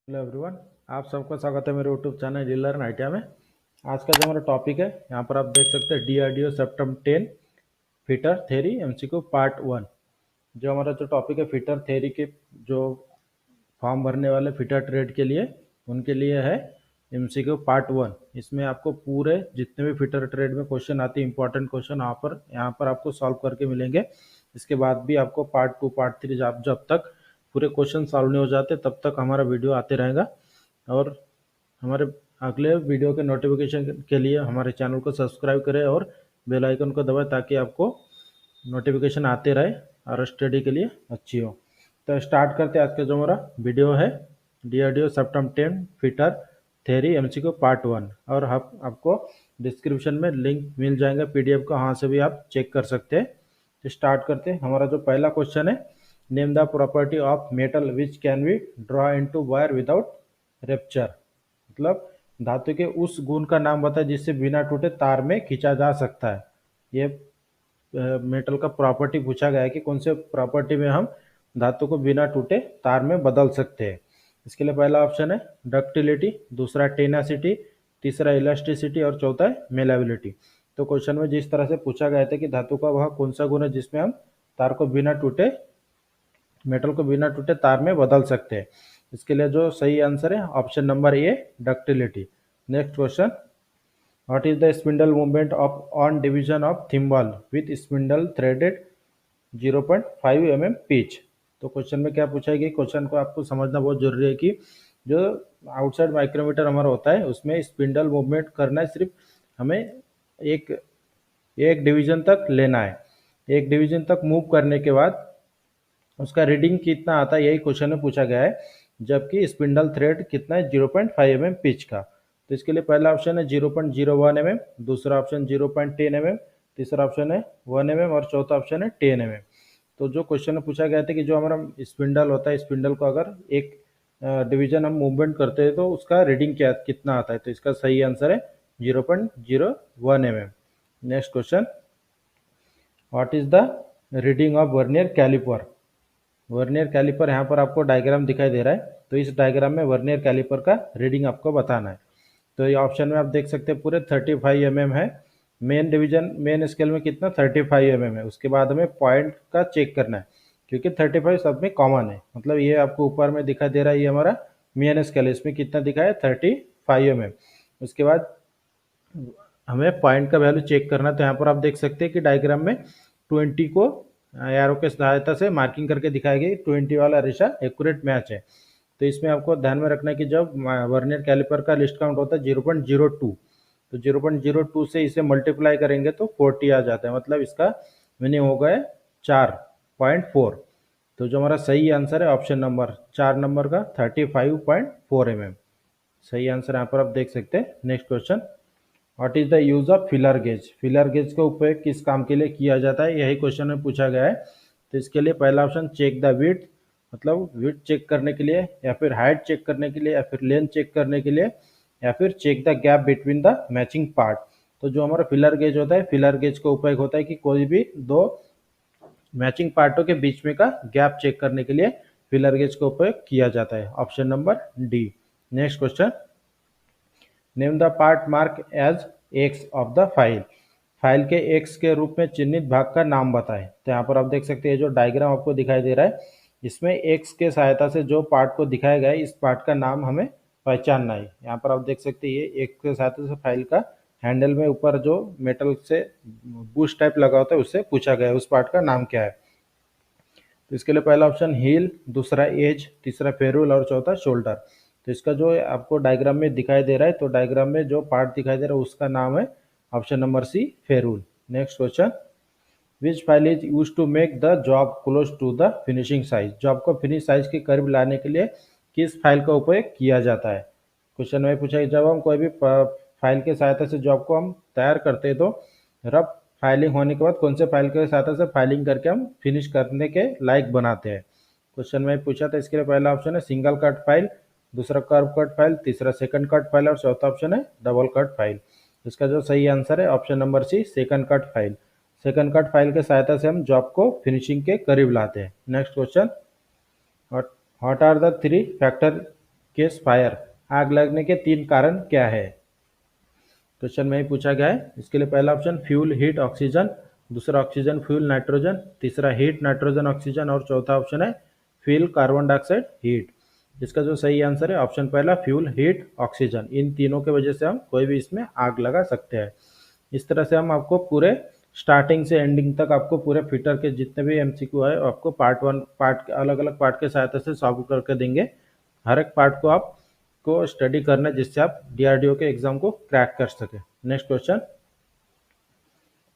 Hello everyone. आप सबका स्वागत है मेरे यूट्यूब चैनल डीलर इन आइडिया में। आज का जो हमारा टॉपिक है, यहाँ पर आप देख सकते हैं DRDO September 10 fitter theory MCQ part 1। जो हमारा जो टॉपिक है फिटर थ्योरी के जो फॉर्म भरने वाले फिटर ट्रेड के लिए, उनके लिए है MCQ पार्ट 1। इसमें आपको पूरे जितने भी फिटर ट्रेड में क्वेश्चन आते हैं, इंपॉर्टेंट क्वेश्चन यहाँ पर आपको सॉल्व करके मिलेंगे। इसके बाद भी आपको पार्ट 2 पार्ट 3 जब तक पूरे क्वेश्चन सॉल्व नहीं हो जाते तब तक हमारा वीडियो आते रहेगा। और हमारे अगले वीडियो के नोटिफिकेशन के लिए हमारे चैनल को सब्सक्राइब करें और बेल आइकन को दबाएं ताकि आपको नोटिफिकेशन आते रहे और स्टडी के लिए अच्छी हो। तो स्टार्ट करते हैं आज का जो हमारा वीडियो है, DRDO September 10 fitter theory MCQ part 1। और आपको डिस्क्रिप्शन में लिंक मिल जाएगा PDF का, वहाँ से भी आप चेक कर सकते हैं। तो स्टार्ट करते हैं। हमारा जो पहला क्वेश्चन है, name the property of metal which can be draw into wire without rupture. मतलब धातु के उस गुण का नाम बताए जिससे बिना टूटे तार में खींचा जा सकता है। ये मेटल का प्रॉपर्टी पूछा गया है कि कौन से प्रॉपर्टी में हम धातु को बिना टूटे तार में बदल सकते हैं। इसके लिए पहला ऑप्शन है डक्टिलिटी, दूसरा टेनासिटी, तीसरा इलास्टिसिटी और चौथा है मेलेबिलिटी। तो क्वेश्चन में जिस तरह से पूछा गया था कि धातु का वह कौन सा गुण है जिसमें हम तार को बिना टूटे मेटल को बिना टूटे तार में बदल सकते हैं। इसके लिए जो सही आंसर है option number A, ductility. Next question, what is the spindle movement of on division of thimble with spindle threaded 0.5 mm pitch. तो क्वेश्चन में क्या पूछा है कि क्वेश्चन को आपको समझना बहुत जरूरी है कि जो आउटसाइड माइक्रोमीटर हमारा होता है उसमें स्पिंडल मूवमेंट करना है, सिर्फ हमें एक एक डिवीजन तक लेना है। एक डिवीजन तक मूव करने के बाद उसका रीडिंग कितना आता है, यही क्वेश्चन में पूछा गया है। जबकि स्पिंडल थ्रेड कितना है, 0.5 mm पिच का। तो इसके लिए पहला ऑप्शन है 0.01 mm, दूसरा ऑप्शन 0.10 mm, तीसरा ऑप्शन है 1 mm और चौथा ऑप्शन है 10 mm। तो जो क्वेश्चन में पूछा गया था कि जो हमारा स्पिंडल होता है, स्पिंडल को अगर एक डिवीजन हम मूवमेंट करते हैं तो उसका रीडिंग कितना आता है। तो इसका सही आंसर है 0.01 mm। Next question, what is the reading of vernier caliper. Vernier caliper, यहाँ पर आपको डायग्राम दिखाई दे रहा है। तो इस डायग्राम में वर्नियर कैलिपर का रीडिंग आपको बताना है। तो ये ऑप्शन में आप देख सकते हैं पूरे 35 mm है। मेन डिवीजन मेन स्केल में कितना 35 mm है। उसके बाद हमें पॉइंट का चेक करना है क्योंकि 35 सब में कॉमन है। मतलब ये आपको ऊपर में दिखाई दे रहा है, ये हमारा मेन स्केल है, इसमें कितना दिखा है 35 mm। उसके बाद हमें पॉइंट का वैल्यू चेक करना है। तो यहाँ पर आप देख सकते हैं कि डायग्राम में 20 को एरो के सहायता से मार्किंग करके दिखाई गई। 20 वाला रेशा एक्यूरेट मैच है। तो इसमें आपको ध्यान में रखना है कि जब वर्नियर कैलिपर का लिस्ट काउंट होता है 0.02, तो 0.02 से इसे मल्टीप्लाई करेंगे तो 40 आ जाता है। मतलब इसका मीनिंग हो गया 4.4। तो जो हमारा सही आंसर है ऑप्शन नंबर 4 नंबर का 35.4 mm सही आंसर यहाँ पर आप देख सकते हैं। Next question, what is the use of filler gauge. Filler gauge का उपयोग किस काम के लिए किया जाता है, यही क्वेश्चन में पूछा गया है। तो इसके लिए पहला ऑप्शन चेक द विड्थ, मतलब विड्थ चेक करने के लिए, या फिर हाइट चेक करने के लिए, या फिर लेंथ चेक करने के लिए, या फिर check the gap between the matching part. तो जो हमारा फिलर गेज होता है, फिलर गेज का उपयोग होता है कि कोई भी दो मैचिंग पार्टों के बीच में का गैप चेक करने के लिए फिलर गेज का उपयोग किया जाता है। Option number D. Next question, name the part mark as X of the file. File के एक्स के रूप में चिन्हित भाग का नाम बताएं। तो यहाँ पर आप देख सकते हैं जो डायग्राम आपको दिखाई दे रहा है, इसमें एक्स के सहायता से जो पार्ट को दिखाया गया है, इस पार्ट का नाम हमें पहचानना है। यहाँ पर आप देख सकते हैं ये एक्स के सहायता से फाइल का हैंडल में ऊपर जो मेटल से बुश टाइप लगा होता है उससे पूछा गया है उस पार्ट का नाम क्या है। तो इसके लिए पहला ऑप्शन हील, दूसरा एज, तीसरा फेरूल और चौथा शोल्डर। तो इसका जो आपको डायग्राम में दिखाई दे रहा है, तो डायग्राम में जो पार्ट दिखाई दे रहा है उसका नाम है option number C, ferrule. Next question, which file is use to make the job close to the finishing size. Job को फिनिश साइज के करीब लाने के लिए किस फाइल का उपयोग किया जाता है। क्वेश्चन में पूछा कि जब हम कोई भी फाइल के सहायता से जॉब को हम तैयार करते हैं तो रफ फाइलिंग होने के बाद कौन से फाइल के सहायता से फाइलिंग करके हम फिनिश करने के लायक बनाते हैं। क्वेश्चन में पूछा था, इसके लिए पहला ऑप्शन है सिंगल कट फाइल, दूसरा कर्व कट फाइल, तीसरा सेकंड कट फाइल और चौथा ऑप्शन है डबल कट फाइल। इसका जो सही आंसर है option number C, second cut file. Second cut file के सहायता से हम जॉब को फिनिशिंग के करीब लाते हैं। Next question, what are the 3 factor cause fire, आग लगने के 3 कारण क्या है? क्वेश्चन में ही पूछा गया है। इसके लिए पहला ऑप्शन फ्यूल हीट ऑक्सीजन, दूसरा ऑक्सीजन फ्यूल नाइट्रोजन, तीसरा हीट नाइट्रोजन ऑक्सीजन और चौथा ऑप्शन है फ्यूल कार्बन डाइऑक्साइड हीट। इसका जो सही आंसर है ऑप्शन पहला फ्यूल हीट ऑक्सीजन। इन तीनों के वजह से हम कोई भी इसमें आग लगा सकते हैं। इस तरह से हम आपको पूरे स्टार्टिंग से एंडिंग तक आपको पूरे फिटर के जितने भी एमसीक्यू है आपको पार्ट वन पार्ट अलग अलग पार्ट के सहायता से सॉल्व करके देंगे। हर एक पार्ट को आपको स्टडी करना है जिससे आप डीआरडीओ के एग्जाम को क्रैक कर सके। Next question,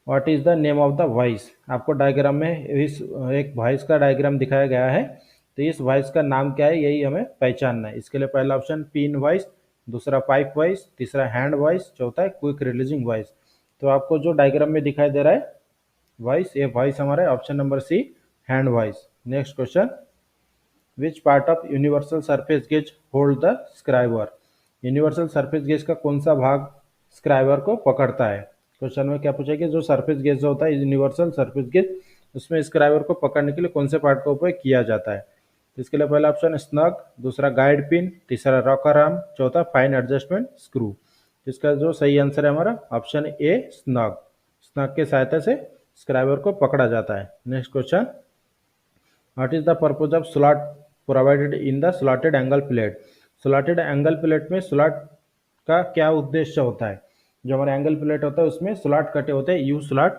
what is the name of the voice? आपको डायग्राम में इस एक वॉइस का डायग्राम दिखाया गया है, तो इस वॉइस का नाम क्या है यही हमें पहचानना है। इसके लिए पहला ऑप्शन पिन वॉइस, दूसरा पाइप वॉइस, तीसरा हैंड वॉइस, चौथा है क्विक रिलीजिंग वॉइस। तो आपको जो डायग्राम में दिखाई दे रहा है वॉइस, ये वॉइस हमारा option number C hand vice. Next question, which part of universal surface gauge hold the scriber? Universal surface gauge का कौन सा भाग स्क्राइबर को पकड़ता है? क्वेश्चन में क्या पूछा कि जो सरफेस गेज जो होता है यूनिवर्सल सरफेस गेज, उसमें स्क्राइबर को पकड़ने के लिए कौन से पार्ट का उपयोग किया जाता है? तो इसके लिए पहला ऑप्शन स्नग, दूसरा गाइड पिन, तीसरा रॉकर आर्म, चौथा फाइन एडजस्टमेंट स्क्रू। इसका जो सही आंसर है हमारा ऑप्शन ए स्नग। स्नग के सहायता से स्क्राइबर को पकड़ा जाता है। Next question, what is the purpose of slot provided in the slotted angle plate? Slotted angle plate में स्लॉट का क्या उद्देश्य होता है? जो हमारा एंगल प्लेट होता है उसमें स्लॉट कटे होते हैं, यू स्लॉट,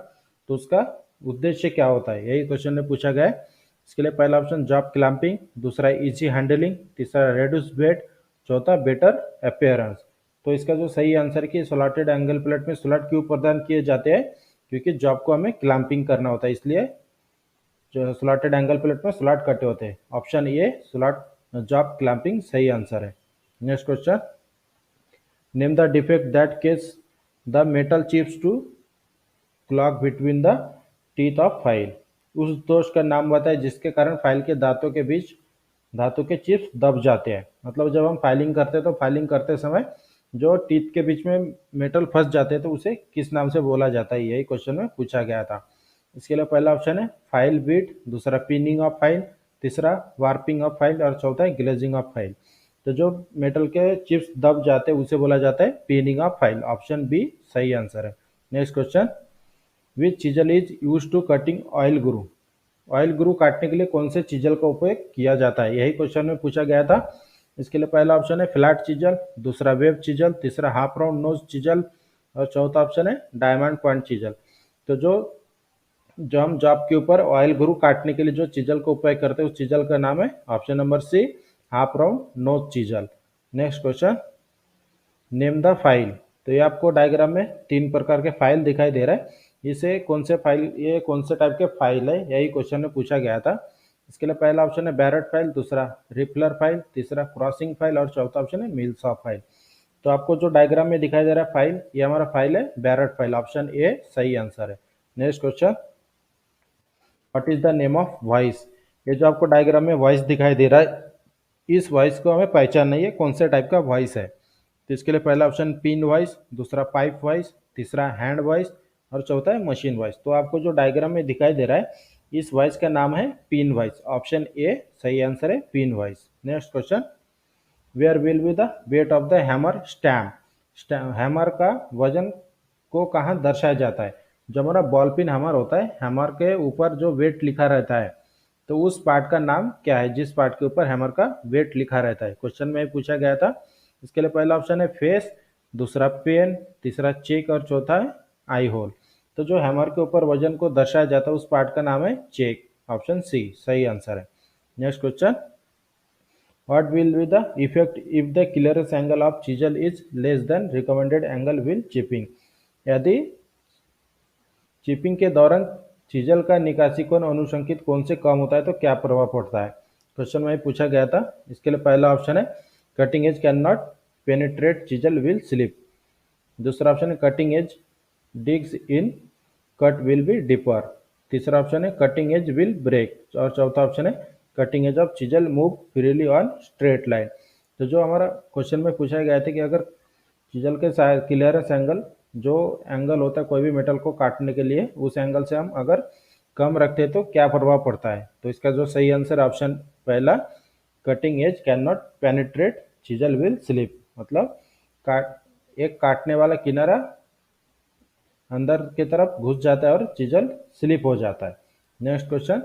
तो उसका उद्देश्य क्या होता है यही क्वेश्चन में पूछा गया है। इसके लिए पहला ऑप्शन जॉब क्लैंपिंग, दूसरा इजी हैंडलिंग, तीसरा रेड्यूस वेट, चौथा बेटर अपीयरेंस। तो इसका जो सही आंसर है कि स्लॉटेड एंगल प्लेट में स्लॉट क्यों प्रदान किए जाते हैं? क्योंकि जॉब को हमें क्लैंपिंग करना होता है, इसलिए जो स्लॉटेड एंगल प्लेट में स्लॉट कटे होते हैं। Option A slot job clamping सही आंसर है। Next question, name the defect that cause the metal chips to clog between the teeth of file. उस दोष का नाम बताए जिसके कारण फाइल के दांतों के बीच धातु के चिप्स दब जाते हैं। मतलब जब हम फाइलिंग करते हैं तो फाइलिंग करते समय जो टीथ के बीच में मेटल फंस जाते हैं तो उसे किस नाम से बोला जाता है, यही क्वेश्चन में पूछा गया था। इसके लिए पहला ऑप्शन है फाइल बीट, दूसरा पिनिंग ऑफ फाइल, तीसरा वार्पिंग ऑफ फाइल और चौथा है ग्लेजिंग ऑफ फाइल। तो जो मेटल के चिप्स दब जाते हैं उसे बोला जाता है pinning of file. Option B सही आंसर है। Next question, which chisel is use to cutting oil groove? Oil groove काटने के लिए कौन से चीजल का उपयोग किया जाता है, यही क्वेश्चन में पूछा गया था। इसके लिए पहला ऑप्शन है फ्लैट चीजल, दूसरा वेब चीजल, तीसरा हाफ राउंड नोज चीजल और चौथा ऑप्शन है डायमंड पॉइंट चीजल। तो जो हम जॉब के ऊपर ऑयल ग्रू काटने के लिए जो चीजल का उपयोग करते हैं उस चीजल का नाम है option number C half round nose chisel. Next question, name the file. तो ये आपको डायग्राम में 3 प्रकार के फाइल दिखाई दे रहा है, इसे कौन से फाइल, ये कौन से टाइप के फाइल है यही क्वेश्चन में पूछा गया था। इसके लिए पहला ऑप्शन है बैरेट फाइल, दूसरा रिपलर फाइल, तीसरा क्रॉसिंग फाइल और चौथा ऑप्शन है मिलसॉफ्ट फाइल। तो आपको जो डायग्राम में दिखाई दे रहा है फाइल, ये हमारा फाइल है बैरेट फाइल। ऑप्शन ए सही आंसर है। Next question, what is the name of voice? ये जो आपको डायग्राम में वॉइस दिखाई दे रहा है, इस वॉइस को हमें पहचानना है कौन से टाइप का वॉइस है। तो इसके लिए पहला ऑप्शन पिन वॉइस, दूसरा पाइप वॉइस, तीसरा हैंड वॉइस और चौथा है मशीन वॉइस। तो आपको जो डायग्राम में दिखाई दे रहा है इस वॉइस का नाम है पिन वॉइस। ऑप्शन ए सही आंसर है pin vice. Next question, where will be the weight of the hammer stamp? Hammer का वजन को कहाँ दर्शाया जाता है? जो हमारा बॉल पिन हैमर होता है, हैमर के ऊपर जो वेट लिखा रहता है तो उस पार्ट का नाम क्या है जिस पार्ट के ऊपर हैमर का वेट लिखा रहता है? क्वेश्चन में पूछा गया था। इसके लिए पहला ऑप्शन है फेस, दूसरा पेन, तीसरा चेक और चौथा है आई होल। तो जो हैमर के ऊपर वजन को दर्शाया जाता है उस पार्ट का नाम है चेक। ऑप्शन सी सही आंसर है। Next question, what will be the effect if the clearance angle of chisel is less than recommended angle will chipping? यदि चिपिंग के दौरान चीजल का निकासी कोण अनुशंकित कोण से कम होता है तो क्या प्रभाव पड़ता है? क्वेश्चन में पूछा गया था। इसके लिए पहला ऑप्शन है cutting edge can not penetrate chisel will slip, दूसरा ऑप्शन है cutting edge digs in cut will be deeper, तीसरा ऑप्शन है कटिंग एज विल ब्रेक और चौथा ऑप्शन है cutting edge of chisel move freely on straight line. तो जो हमारा क्वेश्चन में पूछा गया था कि अगर चीजल के क्लियरेंस एंगल, जो एंगल होता है कोई भी मेटल को काटने के लिए, उस एंगल से हम अगर कम रखते हैं तो क्या प्रभाव पड़ता है? तो इसका जो सही आंसर ऑप्शन पहला cutting edge can not penetrate chisel will slip, मतलब एक काटने वाला किनारा अंदर की तरफ घुस जाता है और चिजल स्लिप हो जाता है। Next question,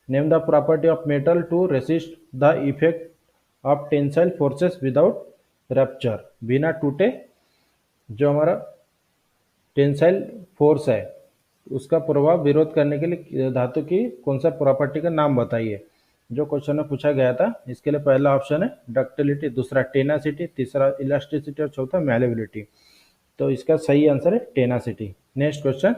name the property of metal to resist the effect of tensile forces without rupture, बिना टूटे जो हमारा टेंसाइल फोर्स है उसका प्रभाव विरोध करने के लिए धातु की कौन सा प्रॉपर्टी का नाम बताइए। जो क्वेश्चन में पूछा गया था इसके लिए पहला ऑप्शन है डक्टिलिटी, दूसरा टेनासिटी, तीसरा इलास्टिसिटी और चौथा मैलेबिलिटी। तो इसका सही आंसर है टेनासिटी। नेक्स्ट क्वेश्चन,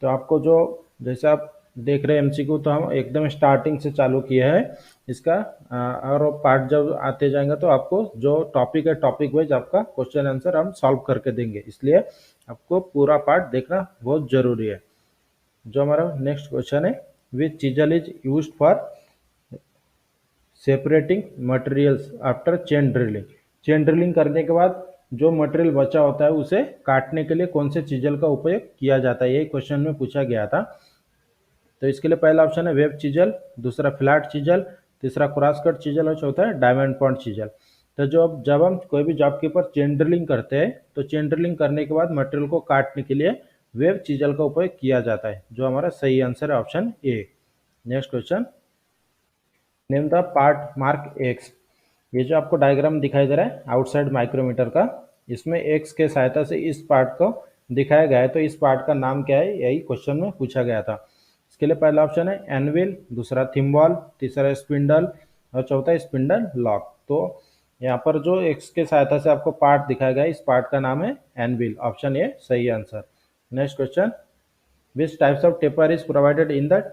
तो आपको जो जैसे आप देख रहे हैं एमसीक्यू तो हम एकदम स्टार्टिंग से चालू किया है इसका, और पार्ट जब आते जाएंगे तो आपको जो टॉपिक है टॉपिक वाइज आपका क्वेश्चन आंसर हम सॉल्व करके देंगे, इसलिए आपको पूरा पार्ट देखना बहुत जरूरी है। जो हमारा नेक्स्ट क्वेश्चन है, which chisel is used for separating materials after chain drilling, chain drilling करने के बाद जो मटेरियल बचा होता है उसे काटने के लिए कौन से चीजल का उपयोग किया जाता है, यही क्वेश्चन में पूछा गया था। तो इसके लिए पहला ऑप्शन है वेब चीजल, दूसरा फ्लैट चीजल, तीसरा क्रॉस कट चीजल और चौथा है डायमंड पॉइंट चीजल। तो जब हम कोई भी जॉब के ऊपर चेन ड्रिलिंग करते हैं तो चेन ड्रिलिंग करने के बाद मटेरियल को काटने के लिए वेब चीजल का उपयोग किया जाता है, जो हमारा सही आंसर है option A. Next question, name the part mark x, ये जो आपको डायग्राम दिखाई दे रहा है आउटसाइड माइक्रोमीटर का, इसमें एक्स के सहायता से इस पार्ट को दिखाया गया है, तो इस पार्ट का नाम क्या है, यही क्वेश्चन में पूछा गया था। इसके लिए पहला ऑप्शन है एनविल, दूसरा थिम्बॉल, तीसरा स्पिंडल और चौथा स्पिंडल लॉक। तो यहाँ पर जो एक्स के सहायता से आपको पार्ट दिखाया गया है इस पार्ट का नाम है एनविल, ऑप्शन ए सही answer. Next question, which types of taper is provided in the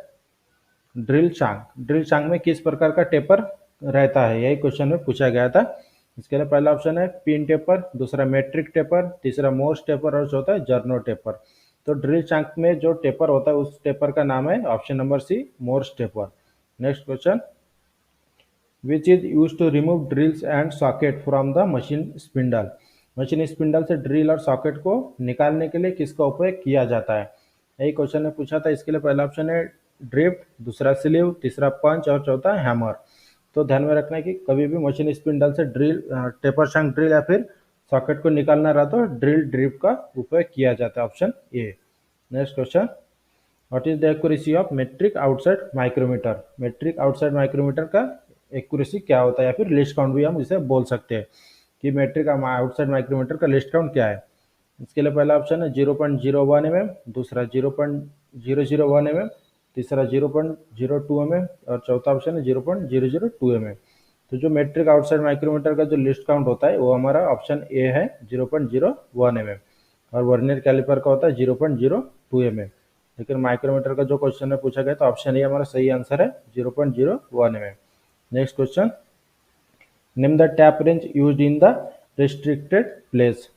drill shank, drill shank में किस प्रकार का टेपर रहता है, यही क्वेश्चन में पूछा गया था। इसके लिए पहला ऑप्शन है पिन टेपर, दूसरा मेट्रिक टेपर, तीसरा मोर्स टेपर और चौथा है जर्नो टेपर। तो ड्रिल शांक में जो टेपर होता है उस टेपर का नाम है option number C Morse taper. Next question, which is use to remove drills and socket from the machine spindle, machine spindle से ड्रिल और सॉकेट को निकालने के लिए किसका उपयोग किया जाता है, यही क्वेश्चन ने पूछा था। इसके लिए पहला ऑप्शन है ड्रिफ्ट, दूसरा स्लीव, तीसरा पंच और चौथा हैमर। तो ध्यान में रखना है कि कभी भी मशीन स्पिंडल से ड्रिल टेपर शंक ड्रिल या फिर सॉकेट को निकालना रहा तो ड्रिल ड्रिफ्ट का उपयोग किया जाता है, option A. Next question, what is the accuracy of metric outside micrometer, metric outside micrometer का एक्यूरेसी क्या होता है या फिर लिस्ट काउंट भी हम इसे बोल सकते हैं कि मेट्रिक आउटसाइड माइक्रोमीटर का लिस्ट काउंट क्या है। इसके लिए पहला ऑप्शन है 0.01 mm, दूसरा 0.001 mm, तीसरा 0.02 mm और चौथा ऑप्शन है 0.002 mm। तो जो मेट्रिक आउटसाइड माइक्रोमीटर का जो लिस्ट काउंट होता है वो हमारा ऑप्शन ए है 0.01 mm, और वर्नियर कैलिपर का होता है 0.02 mm। लेकिन माइक्रोमीटर का जो क्वेश्चन में पूछा गया तो ऑप्शन ए हमारा सही आंसर है 0.01 mm। Next question, name the tap range used in the restricted place,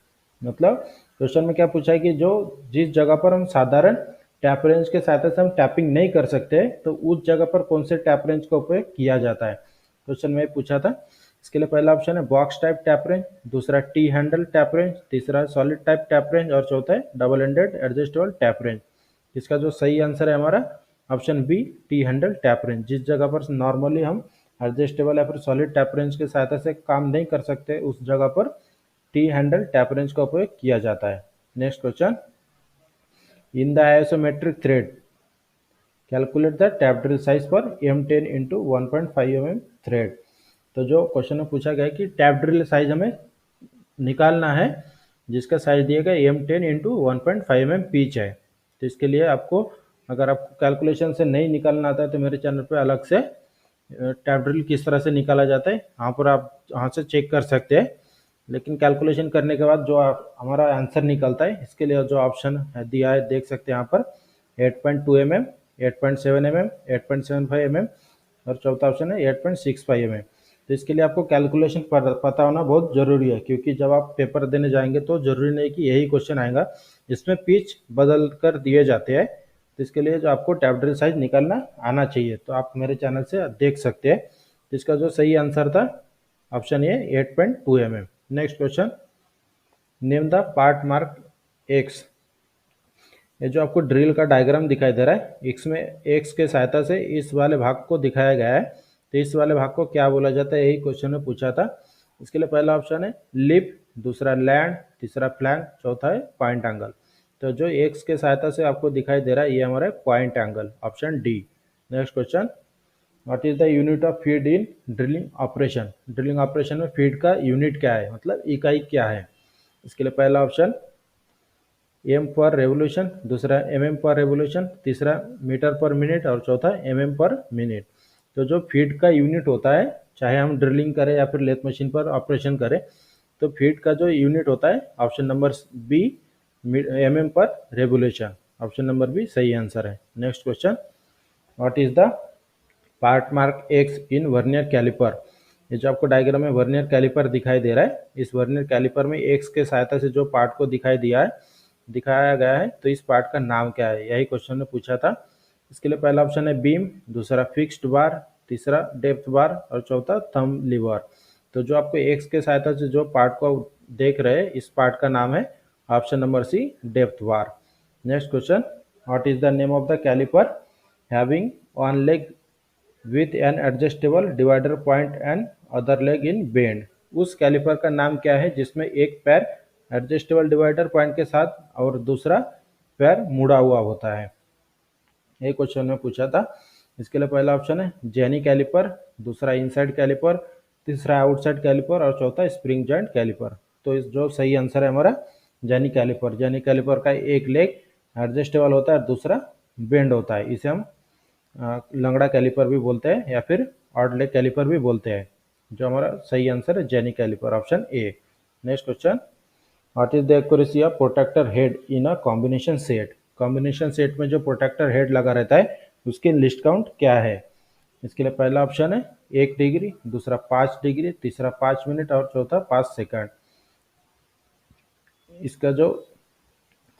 मतलब क्वेश्चन में क्या पूछा है कि जो जिस जगह पर हम साधारण टैप रेंज के सहायता से हम टैपिंग नहीं कर सकते तो उस जगह पर कौन से टैप रेंज का उपयोग किया जाता है, क्वेश्चन में पूछा था। इसके लिए पहला ऑप्शन है बॉक्स टाइप टैप रेंज, दूसरा टी हैंडल टैप रेंज, तीसरा सॉलिड टाइप टैप रेंज और चौथा है double ended adjustable tap wrench. इसका जो सही आंसर है हमारा option B T handle tap wrench, जिस जगह पर नॉर्मली हम एडजस्टेबल या फिर सॉलिड टैप रेंज के सहायता से काम नहीं कर सकते उस जगह पर टी हैंडल टैप रेंज का उपयोग किया जाता है। Next question, in the isometric thread calculate the tap drill size for M10 into 1.5 mm thread. तो जो क्वेश्चन में पूछा गया है कि टैप ड्रिल साइज हमें निकालना है जिसका साइज दिया गया M10 इंटू 1.5 mm पिच है। तो इसके लिए आपको अगर आपको कैलकुलेशन से नहीं निकालना आता है तो मेरे चैनल पे अलग से टैप ड्रिल किस तरह से निकाला जाता है यहाँ पर आप यहाँ से चेक कर सकते हैं। लेकिन कैलकुलेशन करने के बाद जो हमारा आंसर निकलता है इसके लिए जो ऑप्शन दिया है देख सकते हैं यहाँ पर 8.2 mm, 8.7 mm, 8.75 mm और चौथा ऑप्शन है 8.65 mm। तो इसके लिए आपको कैलकुलेशन पता होना बहुत ज़रूरी है, क्योंकि जब आप पेपर देने जाएंगे तो ज़रूरी नहीं कि यही क्वेश्चन आएगा, इसमें पिच बदल कर दिए जाते हैं। तो इसके लिए जो आपको टैप ड्रिल साइज निकालना आना चाहिए, तो आप मेरे चैनल से देख सकते हैं। तो इसका जो सही आंसर था option A 8.2 mm। Next question, name the part mark x, ये जो आपको ड्रिल का डायग्राम दिखाई दे रहा है इसमें एक्स के सहायता से इस वाले भाग को दिखाया गया है तो इस वाले भाग को क्या बोला जाता है, यही क्वेश्चन में पूछा था। इसके लिए पहला ऑप्शन है लिप, दूसरा लैंड, तीसरा फ्लैंक, चौथा है पॉइंट एंगल। तो जो एक्स के सहायता से आपको दिखाई दे रहा है ये हमारा point angle, option D. Next question, what is the unit of feed in drilling operation. Drilling operation में फीड का यूनिट क्या है, मतलब इकाई क्या है। इसके लिए पहला ऑप्शन एम पर रेवोल्यूशन, दूसरा एम पर रेवोल्यूशन, तीसरा मीटर पर मिनट और चौथा एम पर मिनट। तो जो फीड का यूनिट होता है, चाहे हम ड्रिलिंग करें या फिर लेथ मशीन पर ऑपरेशन करें, तो फीड का जो यूनिट होता है option number B M per revolution, option number B सही आंसर है। Next question, what is the part mark X in vernier caliper. ये जो आपको डायग्राम में वर्नियर कैलिपर दिखाई दे रहा है, इस वर्नियर कैलिपर में एक्स के सहायता से जो पार्ट को दिखाया गया है, तो इस पार्ट का नाम क्या है, यही क्वेश्चन ने पूछा था। इसके लिए पहला ऑप्शन है बीम, दूसरा फिक्स्ड बार, तीसरा डेप्थ बार और चौथा थंब लीवर। तो जो आपको एक्स के सहायता से जो पार्ट को देख रहे हैं, इस पार्ट का नाम है option number C depth bar. Next question, what is the name of the caliper having one leg with an adjustable divider point and other leg in bend. उस कैलिपर का नाम क्या है जिसमें एक पैर एडजस्टेबल डिवाइडर पॉइंट के साथ और दूसरा पैर मुड़ा हुआ होता है, ये क्वेश्चन में पूछा था। इसके लिए पहला ऑप्शन है जेनी कैलिपर, दूसरा इनसाइड कैलिपर, तीसरा आउटसाइड कैलिपर और चौथा स्प्रिंग जॉइंट कैलिपर। तो इस जो सही आंसर है हमारा जेनी कैलिपर। जेनी कैलिपर का एक लेग एडजस्टेबल होता है, दूसरा बेंड होता है, इसे हम लंगड़ा कैलिपर भी बोलते हैं या फिर ऑड लेग कैलिपर भी बोलते हैं। जो हमारा सही आंसर है jenny caliper, option A. Next question, what is the accuracy of protractor head in a combination set. Combination set में जो प्रोटेक्टर हेड लगा रहता है उसकी लिस्ट काउंट क्या है। इसके लिए पहला ऑप्शन है 1 डिग्री, दूसरा 5 डिग्री, तीसरा 5 मिनट और चौथा 5 सेकंड। इसका जो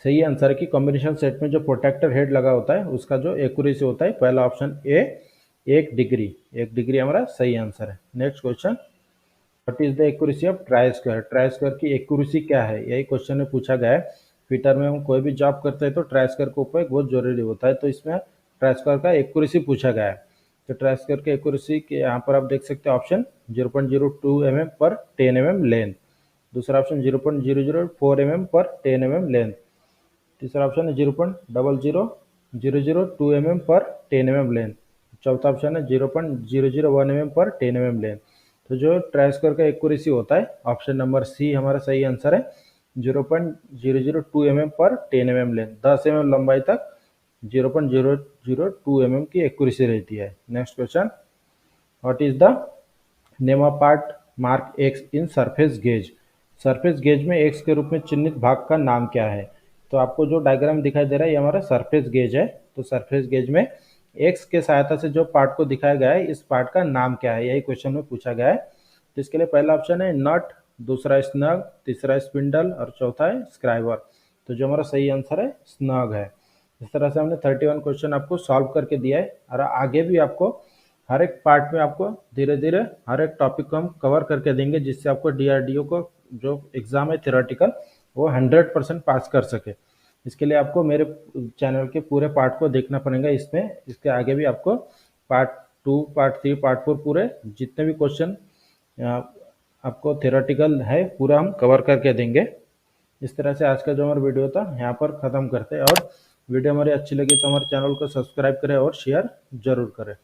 सही आंसर है कि कॉम्बिनेशन सेट में जो प्रोटेक्टर हेड लगा होता है उसका जो एक्यूरेसी होता है, पहला ऑप्शन ए 1 डिग्री। 1 डिग्री हमारा सही आंसर है। Next question, what is the accuracy of try square. Try square की एक्यूरेसी क्या है, यही क्वेश्चन में पूछा गया है। फिटर में हम कोई भी जॉब करते हैं तो ट्राई स्क्वायर का उपयोग बहुत जरूरी होता है, तो इसमें ट्राई स्क्वायर का एक्यूरेसी पूछा गया है। तो ट्राई स्क्वायर की एक्यूरेसी के यहाँ पर आप देख सकते हैं ऑप्शन 0.02 mm पर 10 mm लेंथ, दूसरा ऑप्शन 0.004 mm पर 10 mm लेंथ, तीसरा ऑप्शन है 0.00002 mm पर 10 mm लेंथ, चौथा ऑप्शन है 0.001 mm पर 10 mm लेंथ। तो जो ट्राई स्क्वायर का एक्यूरेसी होता है ऑप्शन नंबर सी हमारा सही आंसर है 0.002 mm पर 10 mm लेंथ। 10 mm लंबाई तक 0.002 mm की एक्यूरेसी रहती है। Next question, what is the name of part mark X in surface gauge. Surface gauge में एक्स के रूप में चिन्हित भाग का नाम क्या है। तो आपको जो डायग्राम दिखाई दे रहा है ये हमारा सरफेस गेज है। तो सरफेस गेज में एक्स के सहायता से जो पार्ट को दिखाया गया है इस पार्ट का नाम क्या है, यही क्वेश्चन में पूछा गया है। तो इसके लिए पहला ऑप्शन है नट, दूसरा स्नग, तीसरा स्पिंडल और चौथा है स्क्राइबर। तो जो हमारा सही आंसर है स्नग है। इस तरह से हमने 31 क्वेश्चन आपको सॉल्व करके दिया है और आगे भी आपको हर एक पार्ट में आपको धीरे धीरे हर एक टॉपिक को हम कवर करके देंगे, जिससे आपको डीआरडीओ को जो एग्ज़ाम है थ्योरेटिकल वो 100% पास कर सके। इसके लिए आपको मेरे चैनल के पूरे पार्ट को देखना पड़ेगा। इसमें इसके आगे भी आपको पार्ट 2, पार्ट 3, पार्ट 4 पूरे जितने भी क्वेश्चन आपको थ्योरेटिकल है पूरा हम कवर करके देंगे। इस तरह से आज का जो हमारा वीडियो था यहाँ पर ख़त्म करते हैं, और वीडियो हमारी अच्छी लगी तो हमारे चैनल को सब्सक्राइब करें और शेयर जरूर करें।